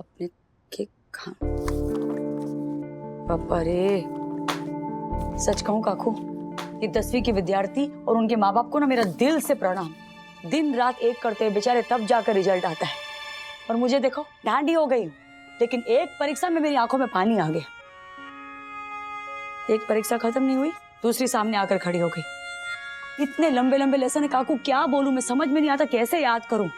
अपने के खा। पापा रे, सच कहूं काकू, ये 10वीं की विद्यार्थी और उनके माँ बाप को ना मेरा दिल से प्रणाम। दिन रात एक करते हैं बेचारे, तब जाकर रिजल्ट आता है। और मुझे देखो, डांडी हो गई हूँ, लेकिन एक परीक्षा में मेरी आंखों में पानी आ गया। एक परीक्षा खत्म नहीं हुई, दूसरी सामने आकर खड़ी हो गई। इतने लंबे लंबे लेसन है काकू, क्या बोलूं मैं, समझ में नहीं आता कैसे याद करूं।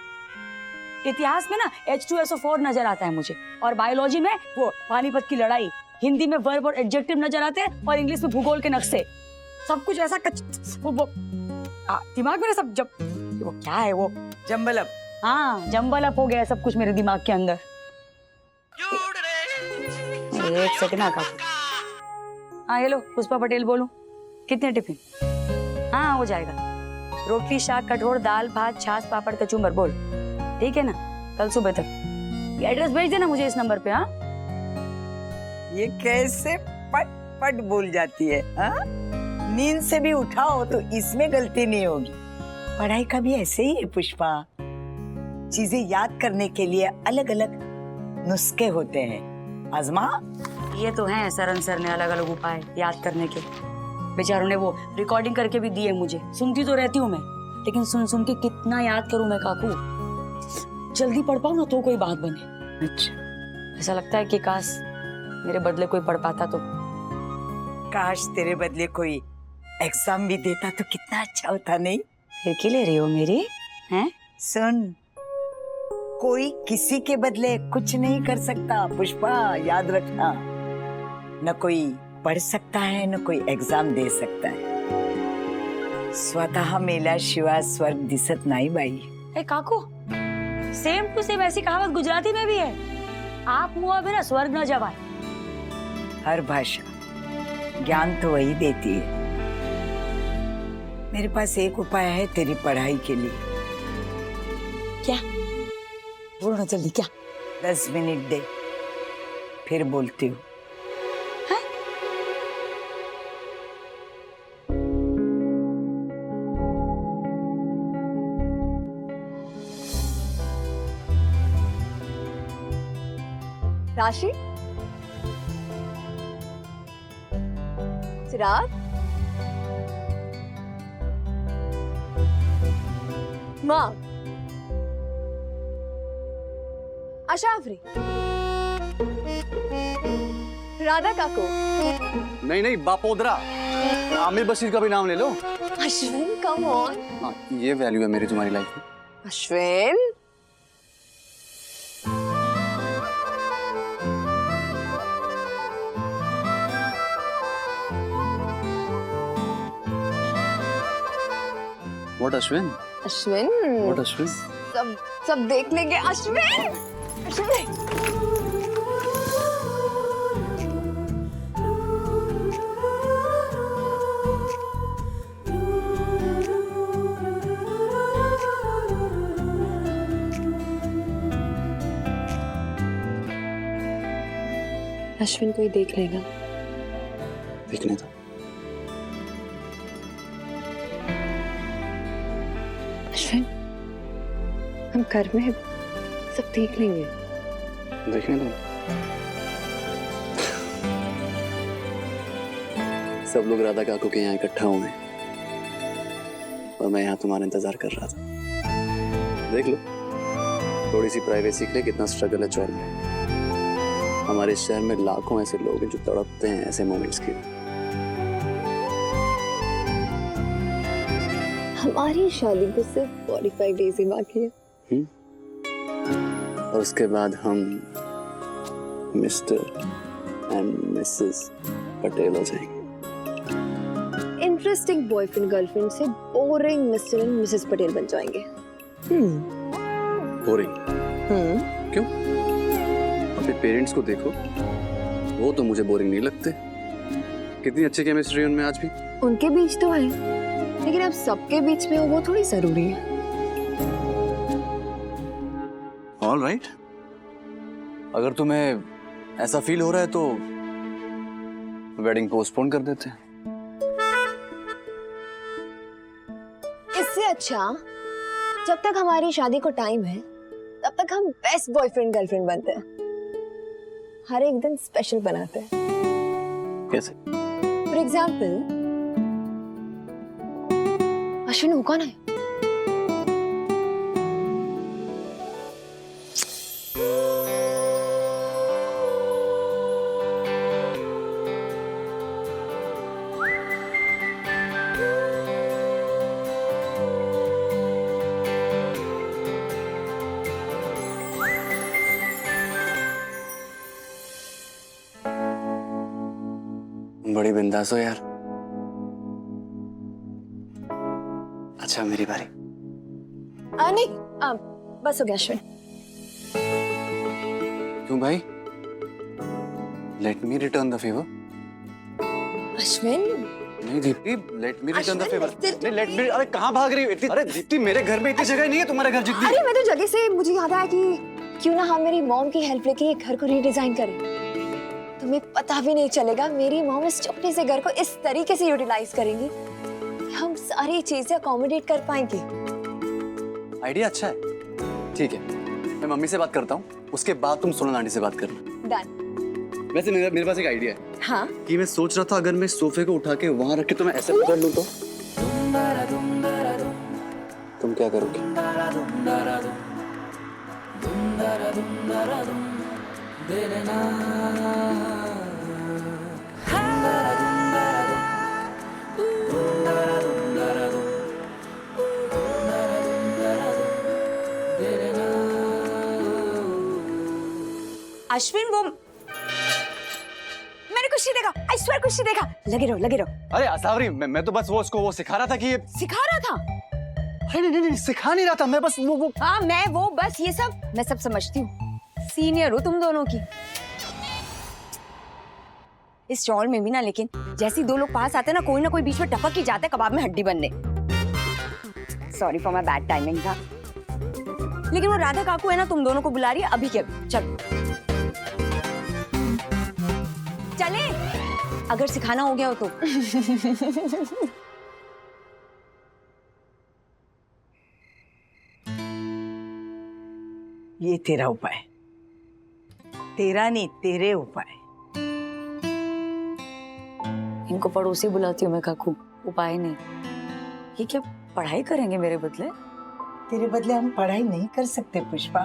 इतिहास में ना H2SO4 नजर आता है मुझे, और बायोलॉजी में वो पानीपत की लड़ाई, हिंदी में वर्ब और एडजेक्टिव नजर आते हैं, और इंग्लिश में भूगोल के नक्शे। सब कुछ ऐसा वो दिमाग में सब जब वो क्या है वो जंबलअप। हाँ, जंबलअप हो गया सब कुछ मेरे दिमाग के अंदर। एक सेकंड काकू। हाँ हेलो, पुष्पा पटेल बोलूं। कितने टिफिन? हाँ हो जाएगा। रोटी, शाक, कठोर, दाल, भात, छाछ, पापड़, कचूमर। बोल ठीक है ना? कल सुबह तक एड्रेस भेज देना मुझे इस नंबर पे। हाँ, ये कैसे पट पट बोल जाती है? हाँ, नींद से भी उठाओ तो इसमें गलती नहीं होगी। पढ़ाई का भी ऐसे ही है पुष्पा, चीजें याद करने के लिए अलग अलग नुस्खे होते हैं। आजमा। ये तो है सरन सर ने अलग अलग उपाय याद करने के। बेचारों ने वो रिकॉर्डिंग करके भी दी है मुझे। सुनती तो रहती हूँ मैं, लेकिन सुन सुन के कितना याद करूं मैं काकू। जल्दी पढ़ पाऊं ना तो कोई बात बने। अच्छा, ऐसा लगता है कि काश मेरे बदले कोई पढ़ पाता तो। काश तेरे बदले कोई एग्जाम भी देता तो कितना अच्छा होता, नहीं? फिर की ले रही हो मेरी? हैं? सुन, कोई किसी के बदले कुछ नहीं कर सकता पुष्पा, याद रखना। न कोई पढ़ सकता है, न कोई एग्जाम दे सकता है। स्वतः मेल्याशिवाय स्वर्ग दिसत नाही बाई। ए काकू, सेम टू सेम ऐसी कहावत गुजराती में भी है। आप मुआ बिना स्वर्ग न जवाए। हर भाषा ज्ञान तो वही देती है। मेरे पास एक उपाय है तेरी पढ़ाई के लिए। क्या? बोलो ना जल्दी। क्या? 10 मिनट दे, फिर बोलती हूँ। राशि, चिराग, माँ, अशावरी, राधा काकू। नहीं नहीं, बापोदरा। आमिर बशीर का भी नाम ले लो। Ashwin, come on. हाँ, ये वैल्यू है मेरी तुम्हारी लाइफ में। अश्विन, What अश्विन? अश्विन, What अश्विन? सब देख लेंगे। अश्विन, अश्विन। अश्विन कोई देख लेगा। देखने दो। अश्विन, हम घर में सब देख लेंगे। देखने दो। सब लोग राधा काकू के यहाँ इकट्ठा हुए और मैं यहाँ तुम्हारा इंतजार कर रहा था। देख लो, थोड़ी सी प्राइवेसी के लिए कितना स्ट्रगल है चौर में। हमारे शहर में लाखों ऐसे लोग हैं जो तड़पते हैं ऐसे मोमेंट्स के लिए। हमारी शादी को सिर्फ 45 डेज ही बाकी है। और उसके बाद हम मिस्टर एंड मिसेस पटेल हो जाएंगे। इंटरेस्टिंग बॉयफ्रेंड गर्लफ्रेंड से boring mister and Mrs Patel बन जाएंगे। बोरिंग? क्यों? अपने पेरेंट्स को देखो, वो तो मुझे बोरिंग नहीं लगते। कितनी अच्छी केमिस्ट्री उनमें आज भी। उनके बीच तो है, लेकिन अब सबके बीच में हो वो थोड़ी जरूरी है। ऑल राइट, अगर तुम्हें ऐसा फील हो रहा है तो वेडिंग पोस्टपोन कर देते हैं। इससे अच्छा जब तक हमारी शादी को टाइम है तब तक हम बेस्ट बॉयफ्रेंड गर्लफ्रेंड बनते हैं। हर एक दिन स्पेशल बनाते हैं। कैसे? फॉर एग्जाम्पल, अश्विन वो कौन है? बड़ी बिंदास हो यार। अच्छा मेरी बारी। नहीं, बस हो गया अश्विन। क्यों भाई? Let me return the favour. Ashwin नहीं Deepti, let me return the Ashwin, favour. Let- नहीं लेट मी। अरे कहाँ भाग रही हो इतनी? अरे दीप्ति मेरे घर में इतनी जगह नहीं है तुम्हारे घर जितनी। अरे मैं तो जगह से मुझे याद आया कि क्यों ना हम मेरी मॉम की हेल्प लेके ये घर को रीडिजाइन करें। तुम्हें पता भी नहीं चलेगा मेरी मॉम इस छोटे से घर को इस तरीके से यूटिलाइज करेंगी कि हम सारी चीजें अकोमोडेट कर पाएंगे। आइडिया अच्छा है। ठीक है, मैं मम्मी से बात करता हूँ, उसके बाद तुम सोनल आंटी से बात करना। डन। वैसे मेरे पास एक आइडिया है हाँ कि मैं सोच रहा था अगर मैं सोफे को उठा के वहां रख के तो मैं ऐसे पकड़ लूं तो तुम क्या करोगे? अश्विन वो मैंने कुछ नहीं देखा, आई स्वेयर कुछ नहीं देखा। लगे रहो। अरे असावरी, मैं तो बस उसको सिखा रहा था कि ये। सिखा रहा था? अरे नहीं सिखा नहीं रहा था, मैं बस वो हाँ मैं वो बस ये सब मैं सब समझती हूँ। सीनियर हो तुम दोनों की इस शॉल में भी ना, लेकिन जैसे दो लोग पास आते ना कोई बीच में टपक ही जाता है कबाब में हड्डी बनने। Sorry for my bad timing था। लेकिन वो राधा काकू है ना, तुम दोनों को बुला रही है अभी के अभी। चलो चले, अगर सिखाना हो गया हो तो। ये तेरा उपाय, तेरा नहीं तेरे उपाय। इनको पड़ोसी बुलाती हूँ मैं काकू, उपाय नहीं। ये क्या पढ़ाई करेंगे मेरे बदले? तेरे बदले हम पढ़ाई नहीं कर सकते पुष्पा,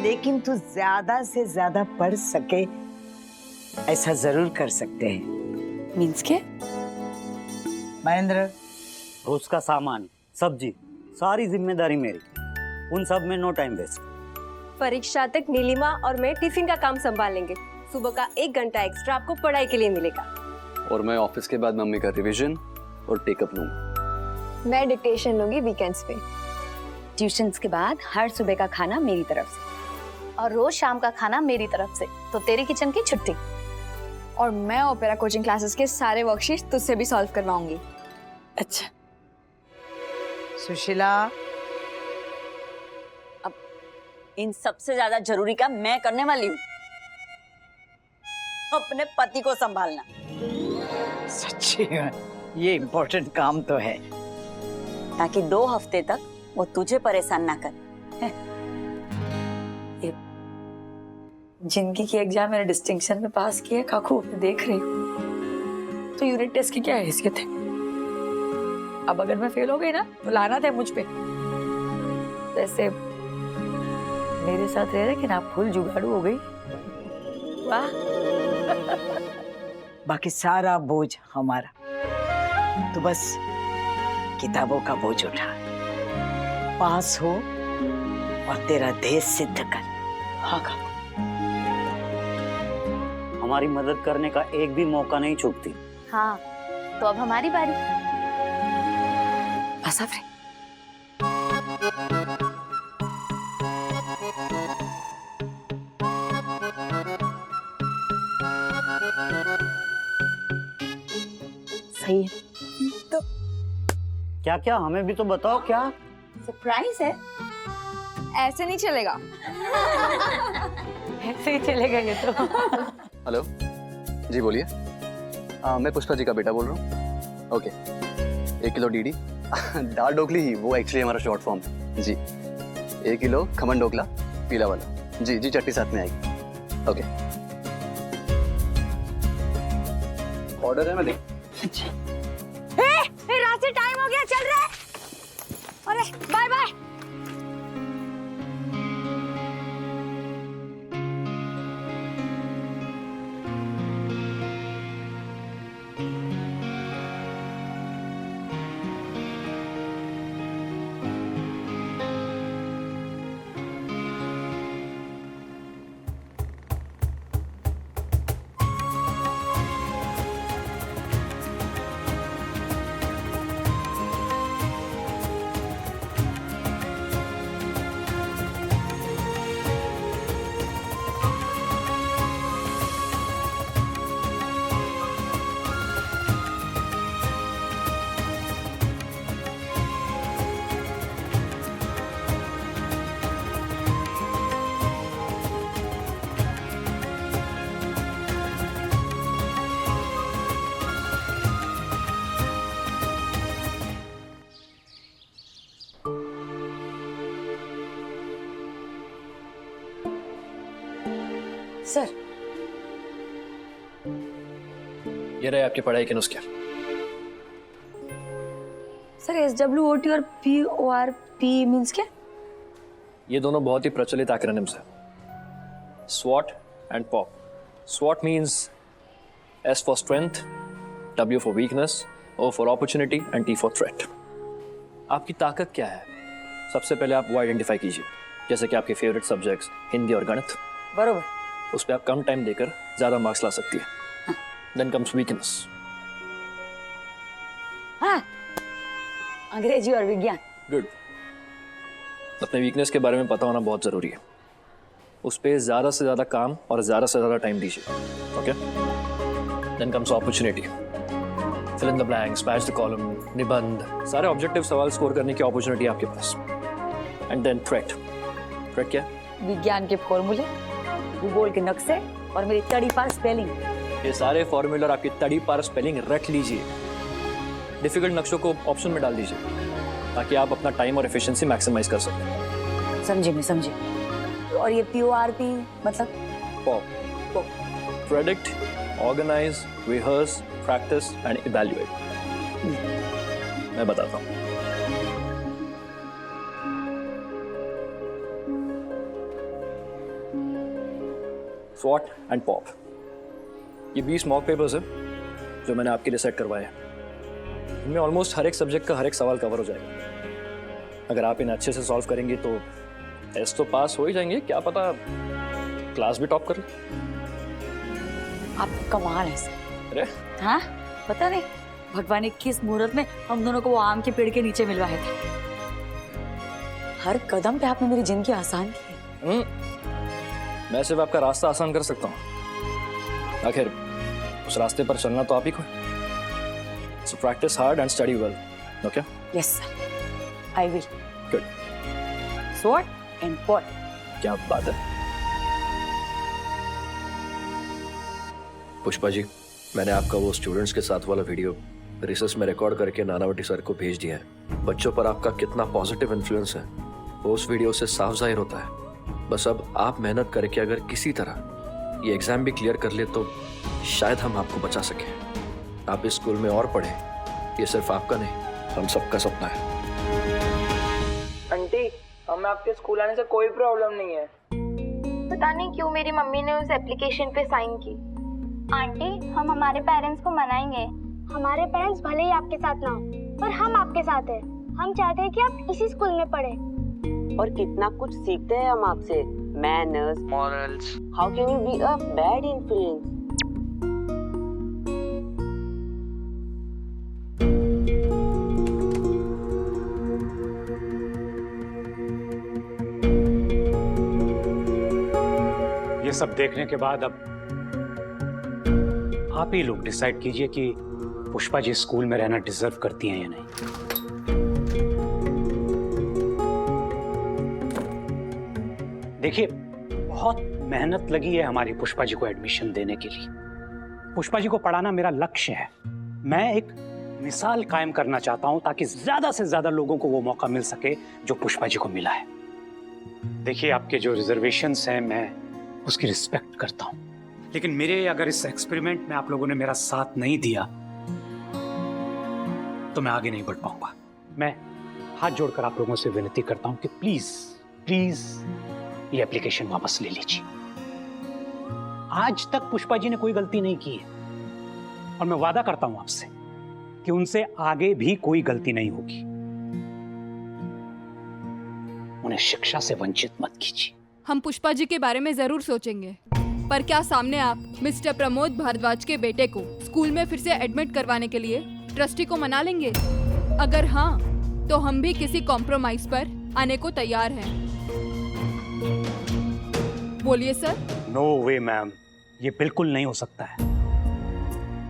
लेकिन तू ज्यादा से ज्यादा पढ़ सके ऐसा जरूर कर सकते हैं। मीन्स के? महेंद्र, रोज का सामान, सब्जी, सारी जिम्मेदारी मेरी। उन सब में नो टाइम वेस्ट। परीक्षा तक नीलिमा और मैं टिफिन का काम संभाल लेंगे। सुबह का 1 घंटा एक्स्ट्रा आपको पढ़ाई के लिए मिलेगा। और मैं ऑफिस के बाद मम्मी का रिवीजन और टेकअप लूंगा। मैं डिक्टेशन लूंगी वीकेंड्स पे। ट्यूशंस के बाद हर सुबह का खाना मेरी तरफ से, और रोज शाम का खाना मेरी तरफ से। तो तेरी किचन की छुट्टी। और मैं ओपेरा कोचिंग क्लासेस के सारे वर्कशीट्स तुझसे भी सॉल्व करवाऊंगी। अच्छा सुशीला, इन सबसे ज्यादा जरूरी काम मैं करने वाली हूँ, अपने पति को संभालना। सच्ची ये इम्पोर्टेंट काम तो है। ताकि 2 हफ्ते तक वो तुझे परेशान ना कर। जिंदगी की एग्जाम मैंने डिस्टिंक्शन में पास किया काकू, देख रही हूँ। तो यूनिट टेस्ट की क्या हैसियत है? अब अगर मैं फेल हो गई ना तो लानत है मुझ पे। वैसे मेरे साथ रह रहे कि ना फुल जुगाड़ू हो गई। वाह। बाकी सारा बोझ हमारा, तो बस किताबों का बोझ उठा, पास हो और तेरा ध्येय सिद्ध कर। हाँ काकू। हमारी मदद करने का एक भी मौका नहीं चूकती। हाँ तो अब हमारी बारी। बस अब रे। सही है। तो क्या क्या हमें भी तो बताओ क्या? सरप्राइज है। ऐसे नहीं चलेगा। ऐसे ही चलेगा ये तो। हेलो जी बोलिए। मैं पुष्पा जी का बेटा बोल रहा हूँ। ओके, 1 किलो डीडी दाल ढोकली ही, वो एक्चुअली हमारा शॉर्ट फॉर्म है जी। 1 किलो खमन ढोकला पीला वाला जी। चटनी साथ में आएगी। ओके ऑर्डर है, मैं देख। रांची टाइम हो गया, चल रहा है। अरे बाय बाय। सर, ये रहे आपकी पढ़ाई के नुस्खे। सर SWOT और PORP मींस क्या? ये दोनों बहुत ही प्रचलित एक्रोनिम्स हैं। SWOT and POP। SWOT means S for strength, W for weakness, O for opportunity and T for threat. आपकी ताकत क्या है, सबसे पहले आप वो आइडेंटिफाई कीजिए। जैसे कि आपके फेवरेट सब्जेक्ट्स हिंदी और गणित, बरोबर। उस पर आप कम टाइम देकर ज्यादा मार्क्स ला सकती है। Then comes weakness. हाँ, अंग्रेजी और विज्ञान। गुड। अपने वीकनेस के बारे में पता होना बहुत जरूरी है। उस पर ज्यादा से ज्यादा काम और ज्यादा से ज्यादा टाइम दीजिए। Okay? Then comes opportunity. Fill in the blanks, match the column, निबंध, सारे ऑब्जेक्टिव सवाल स्कोर करने की अपॉर्चुनिटी आपके पास। And then threat. थ्रेट क्या है? विज्ञान के फॉर्मूले, भूगोल के नक्शे और मेरी तड़ी पार स्पेलिंग। ये सारे फॉर्मूले और आपकी तड़ी पार स्पेलिंग रट लीजिए। डिफिकल्ट नक्शों को ऑप्शन में डाल दीजिए ताकि आप अपना टाइम और एफिशिएंसी मैक्सिमाइज कर सकें। समझी मैं, समझी। और ये PORP मतलब? POP। Predict, organise, rehearse, practice and evaluate. मैं बताता हूँ। SWOT and POP। ये 20 मॉक पेपर्स हैं जो मैंने आपके लिए सेट करवाए हैं। इनमें ऑलमोस्ट हर एक सब्जेक्ट का हर एक सवाल कवर हो जाएगा। अगर आप इन्हें अच्छे से सॉल्व करेंगे तो टेस्ट तो पास हो ही जाएंगे, क्या पता क्लास भी टॉप कर ले। आप कमाल है सर। अरे हाँ, पता नहीं भगवान ने किस मुहूर्त में हम दोनों को वो आम के पेड़ के नीचे मिलवाया था। हर कदम पे आपने मेरी जिंदगी आसान की है। मैं सिर्फ आपका रास्ता आसान कर सकता हूँ, आखिर उस रास्ते पर चलना तो आप ही को है। So practice hard and study well. Okay? Yes sir, I will. Good. SWOT and POP. क्या बात है। पुष्पा जी, मैंने आपका वो स्टूडेंट्स के साथ वाला वीडियो रिसर्च में रिकॉर्ड करके नानावटी सर को भेज दिया है। बच्चों पर आपका कितना पॉजिटिव इन्फ्लुएंस है वो उस वीडियो से साफ जाहिर होता है। बस अब आप मेहनत करके अगर किसी तरह ये एग्जाम भी क्लियर कर ले तो शायद हम आपको बचा सकें। आप इस स्कूल में और पढ़े, ये सिर्फ आपका नहीं हम सबका सपना है। आंटी, हमें आपके स्कूल आने से कोई प्रॉब्लम नहीं है। पता नहीं क्यों मेरी मम्मी ने उस एप्लीकेशन पे साइन की। आंटी, हम हमारे पेरेंट्स को मनाएंगे। हमारे पेरेंट्स भले ही आपके साथ ना हो, पर हम आपके साथ हैं। हम चाहते हैं कि आप इसी स्कूल में पढ़ें। और कितना कुछ सीखते हैं हम आपसे। Manners, morals. How can you be a bad influence? ये सब देखने के बाद अब आप ही लोग डिसाइड कीजिए कि पुष्पा जी स्कूल में रहना डिजर्व करती हैं या नहीं। देखिए, बहुत मेहनत लगी है हमारी पुष्पा जी को एडमिशन देने के लिए। पुष्पा जी को पढ़ाना मेरा लक्ष्य है। मैं एक मिसाल कायम करना चाहता हूं ताकि ज्यादा से ज्यादा लोगों को वो मौका मिल सके जो पुष्पा जी को मिला है। देखिए, आपके जो रिजर्वेशंस हैं मैं उसकी रिस्पेक्ट करता हूं, लेकिन मेरे अगर इस एक्सपेरिमेंट में आप लोगों ने मेरा साथ नहीं दिया तो मैं आगे नहीं बढ़ पाऊंगा। मैं हाथ जोड़कर आप लोगों से विनती करता हूं कि प्लीज प्लीज ये एप्लीकेशन वापस ले लीजिए। आज तक पुष्पा जी ने कोई गलती नहीं की है और मैं वादा करता हूं आपसे कि उनसे आगे भी कोई गलती नहीं होगी। उन्हें शिक्षा से वंचित मत कीजिए। हम पुष्पा जी के बारे में जरूर सोचेंगे, पर क्या सामने आप मिस्टर प्रमोद भारद्वाज के बेटे को स्कूल में फिर से एडमिट करवाने के लिए ट्रस्टी को मना लेंगे? अगर हाँ, तो हम भी किसी कॉम्प्रोमाइज पर आने को तैयार हैं। बोलिए सर। नो वे मैम, ये बिल्कुल नहीं हो सकता है।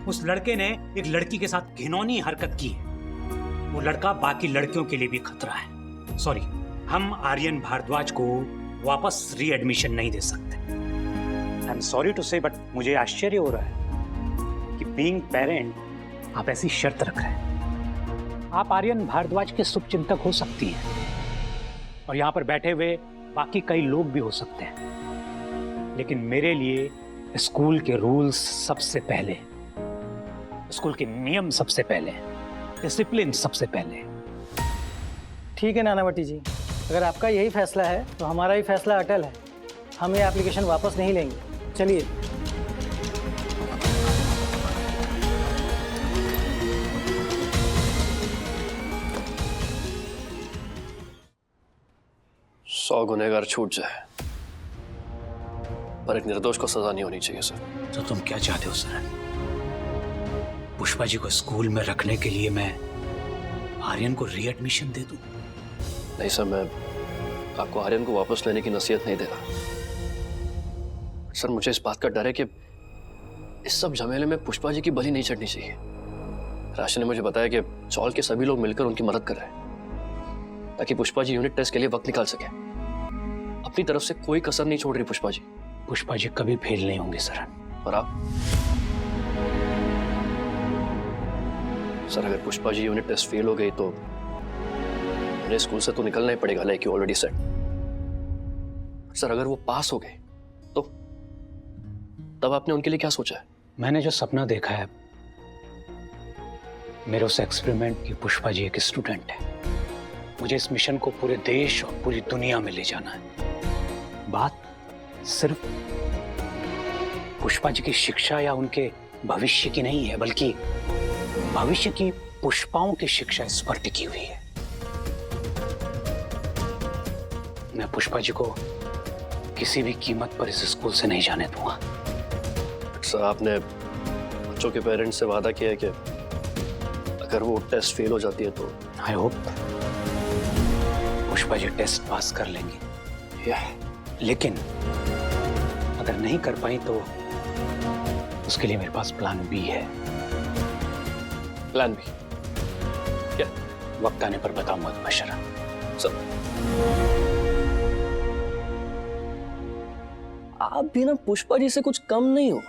उस लड़के ने एक लड़की के साथ घिनौनी हरकत की है। वो लड़का बाकी लड़कियों के लिए भी खतरा है। सॉरी, हम आर्यन भारद्वाज को वापस रीएडमिशन नहीं दे सकते। आई एम सॉरी टू से, बट मुझे आश्चर्य हो रहा है कि बीइंग पेरेंट आप ऐसी शर्त रख रहे हैं। आप आर्यन भारद्वाज के शुभचिंतक हो सकती हैं और यहाँ पर बैठे हुए बाकी कई लोग भी हो सकते हैं, लेकिन मेरे लिए स्कूल के रूल्स सबसे पहले, स्कूल के नियम सबसे पहले, डिसिप्लिन सबसे पहले। ठीक है नानावटी जी, अगर आपका यही फैसला है तो हमारा ही फैसला अटल है। हम ये एप्लीकेशन वापस नहीं लेंगे। चलिए। सौ गुनहगार छूट जाए पर एक निर्दोष को सजा नहीं होनी चाहिए सर। तो तुम क्या चाहते हो सर? पुष्पा जी को स्कूल में रखने के लिए मैं आर्यन को रीएडमिशन दे दूं? नहीं सर, मैं आपको आर्यन को वापस लेने की नसीहत नहीं दे रहा सर। मुझे इस बात का डर है कि इस सब झमेले में पुष्पा जी की बलि नहीं चढ़नी चाहिए। राशन ने मुझे बताया कि चौल के सभी लोग मिलकर उनकी मदद कर रहे हैं ताकि पुष्पा जी यूनिट टेस्ट के लिए वक्त निकाल सके। अपनी तरफ से कोई कसर नहीं छोड़ रही पुष्पा जी। पुष्पा जी कभी फेल नहीं होंगे सर। और आप सर, अगर Pushpa ji unit test fail हो गई तो उन्हें स्कूल से तो निकलना ही पड़ेगा, like you already said. Sir, अगर वो पास हो गए तो तब आपने उनके लिए क्या सोचा है? मैंने जो सपना देखा है, मेरे उस एक्सपेरिमेंट की पुष्पा जी एक स्टूडेंट है। मुझे इस मिशन को पूरे देश और पूरी दुनिया में ले जाना है। बात सिर्फ पुष्पा जी की शिक्षा या उनके भविष्य की नहीं है, बल्कि भविष्य की पुष्पाओं की शिक्षा इस पर टिकी हुई है। मैं पुष्पा जी को किसी भी कीमत पर इस स्कूल से नहीं जाने दूंगा। सर, आपने बच्चों के पेरेंट्स से वादा किया है कि अगर वो टेस्ट फेल हो जाती है तो I hope Pushpa ji test pass कर लेंगी। लेकिन अगर नहीं कर पाई तो उसके लिए मेरे पास प्लान बी है। प्लान बी क्या? वक्त आने पर बताऊंगा तुम्हें शरण। सब आप भी ना पुष्पा जी से कुछ कम नहीं हो।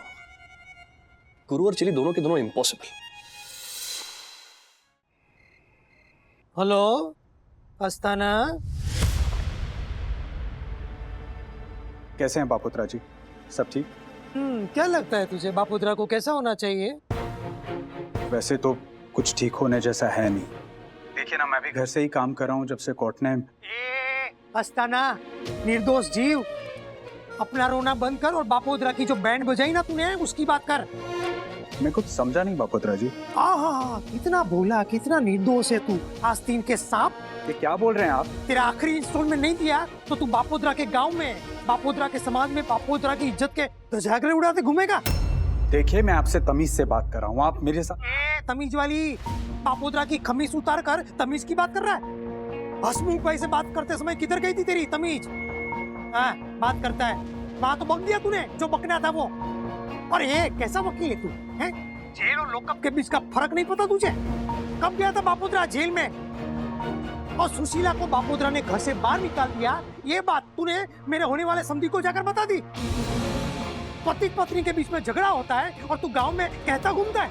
गुरु और चिली दोनों के दोनों इम्पॉसिबल। हेलो अस्थाना, कैसे हैं बापुत्रा जी? सब ठीक? क्या लगता है तुझे बापुत्रा को कैसा होना चाहिए? वैसे तो कुछ ठीक होने जैसा है नहीं। देखिए ना, मैं भी घर से ही काम कर रहा हूँ जब से कोर्ट ने। अस्थाना, निर्दोष जीव, अपना रोना बंद कर और बापोद्रा की जो बैंड बजाई ना तूने उसकी बात कर। मैं कुछ समझा नहीं बापोद्रा जी। कितना बोला, कितना निर्दोष है तू। आस्तीन के सांप। ये क्या बोल रहे हैं आप? तेरा आखिरी इंस्टॉलमेंट नहीं दिया तो तू बापोद्रा के गांव में, बापोद्रा के समाज में बापोद्रा की इज्जत के धजागरे उड़ाते घूमेगा। देखिए, मैं आपसे तमीज से बात कर रहा हूँ, आप मेरे साथ। तमीज वाली? बापोद्रा की खमीस उतार कर तमीज की बात कर रहा है? हसमुख भाई से बात करते समय किधर गई थी तेरी तमीज? बात करता है, वहाँ तो बक दिया तूने जो बकना था वो। और ये कैसा वकील है तू? हैं? जेल और लॉकअप के बीच का फर्क नहीं पता तुझे? कब गया था बापोद्रा जेल में? और सुशीला को बापोद्रा ने घर से बाहर निकाल दिया, ये बात तूने मेरे होने वाले समधी को जाकर बता दी। पति पत्नी के बीच में झगड़ा होता है और तू गांव में कहता घूमता है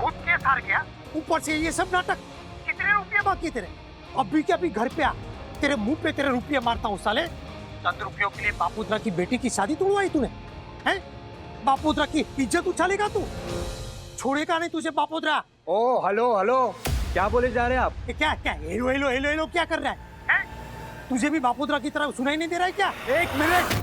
खुद के हार गया, ऊपर से ये सब नाटक। कितने रुपये बाकी तेरे? अभी के अभी घर पे आ, तेरे मुंह पे तेरे रुपये मारता हूँ साले। 10 रुपयों के लिए बापोद्रा की बेटी की शादी तोड़वाई तूने? हैं? बापोद्रा की इज्जत उछालेगा तू? छोड़ेगा नहीं तुझे बापोद्रा। ओ हेलो हेलो, क्या बोले जा रहे हैं आप? क्या क्या हेलो हेलो हेलो हेलो क्या कर रहा है? तुझे भी बापोद्रा की तरह सुनाई नहीं दे रहा है क्या? एक मिनट,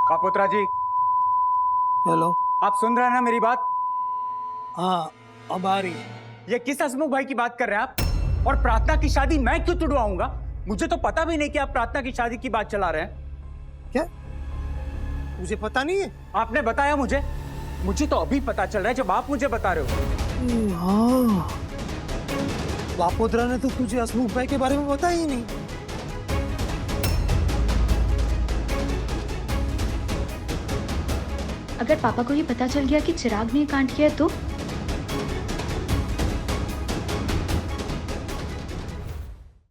बापोत्रा जी, हेलो, आप सुन रहे हैं ना मेरी बात? हाँ अब आ रही। ये किस हसमुख भाई की बात कर रहे हैं आप? और प्रार्थना की शादी मैं क्यों तुड़वाऊंगा? मुझे तो पता भी नहीं कि आप प्रार्थना की शादी की बात चला रहे हैं। क्या मुझे पता नहीं है? आपने बताया मुझे तो अभी पता चल रहा है जब आप मुझे बता रहे हो। हाँ, बापोद्रा ने तो तुझे हसमुख भाई के बारे में बताया ही नहीं। अगर पापा को ये पता चल गया कि चिराग ने कांड किया तो